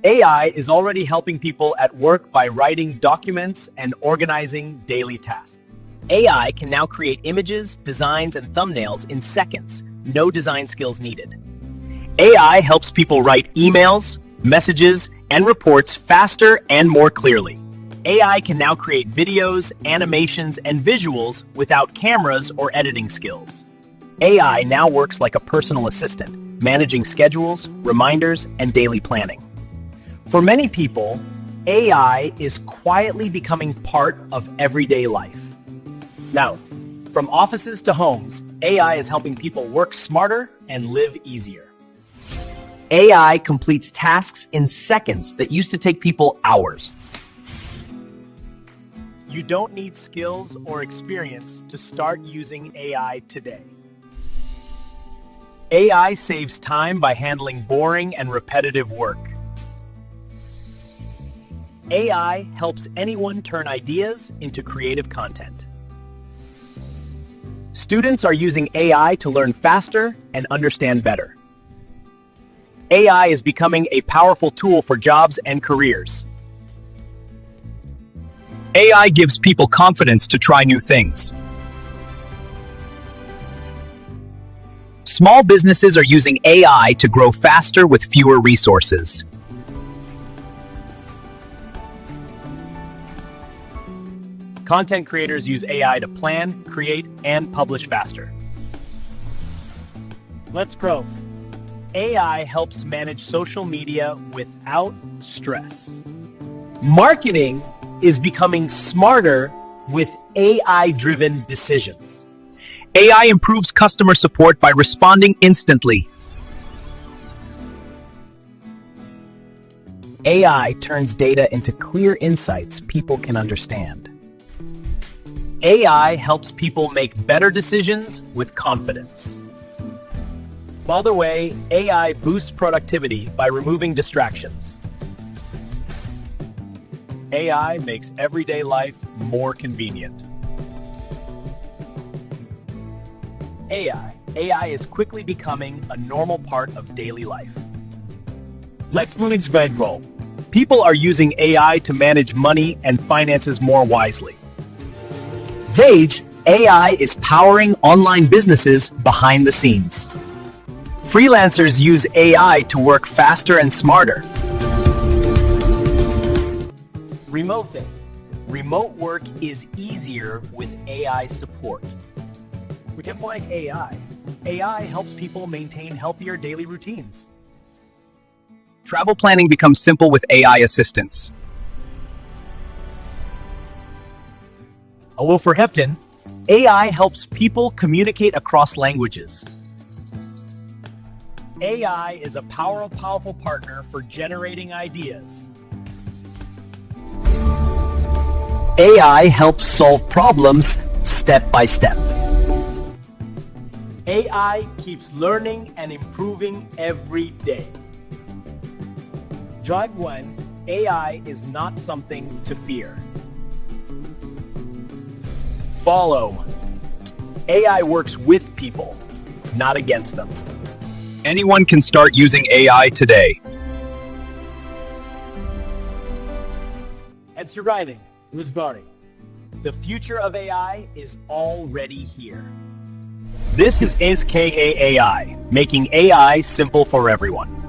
AI is already helping people at work by writing documents and organizing daily tasks. AI can now create images, designs, and thumbnails in seconds. No design skills needed. AI helps people write emails, messages, and reports faster and more clearly. AI can now create videos, animations, and visuals without cameras or editing skills. AI now works like a personal assistant, managing schedules, reminders, and daily planning. For many people, AI is quietly becoming part of everyday life. Now, from offices to homes, AI is helping people work smarter and live easier. AI completes tasks in seconds that used to take people hours. You don't need skills or experience to start using AI today. AI saves time by handling boring and repetitive work. AI helps anyone turn ideas into creative content. Students are using AI to learn faster and understand better. AI is becoming a powerful tool for jobs and careers. AI gives people confidence to try new things. Small businesses are using AI to grow faster with fewer resources. Content creators use AI to plan, create, and publish faster. Let's grow. AI helps manage social media without stress. Marketing is becoming smarter with AI-driven decisions. AI improves customer support by responding instantly. AI turns data into clear insights people can understand. AI helps people make better decisions with confidence. By the way, AI boosts productivity by removing distractions. AI makes everyday life more convenient. AI is quickly becoming a normal part of daily life. Let's manage bankroll. People are using AI to manage money and finances more wisely. Vage, AI is powering online businesses behind the scenes. Freelancers use AI to work faster and smarter. Remote work is easier with AI support. We can apply AI. AI helps people maintain healthier daily routines. Travel planning becomes simple with AI assistance. Although for Hefton, AI helps people communicate across languages. AI is a powerful partner for generating ideas. AI helps solve problems step by step. AI keeps learning and improving every day. Dragwan, AI is not something to fear. Follow. AI works with people, not against them. Anyone can start using AI today. And surviving. Lisbari. The future of AI is already here. This is SKA AI, making AI simple for everyone.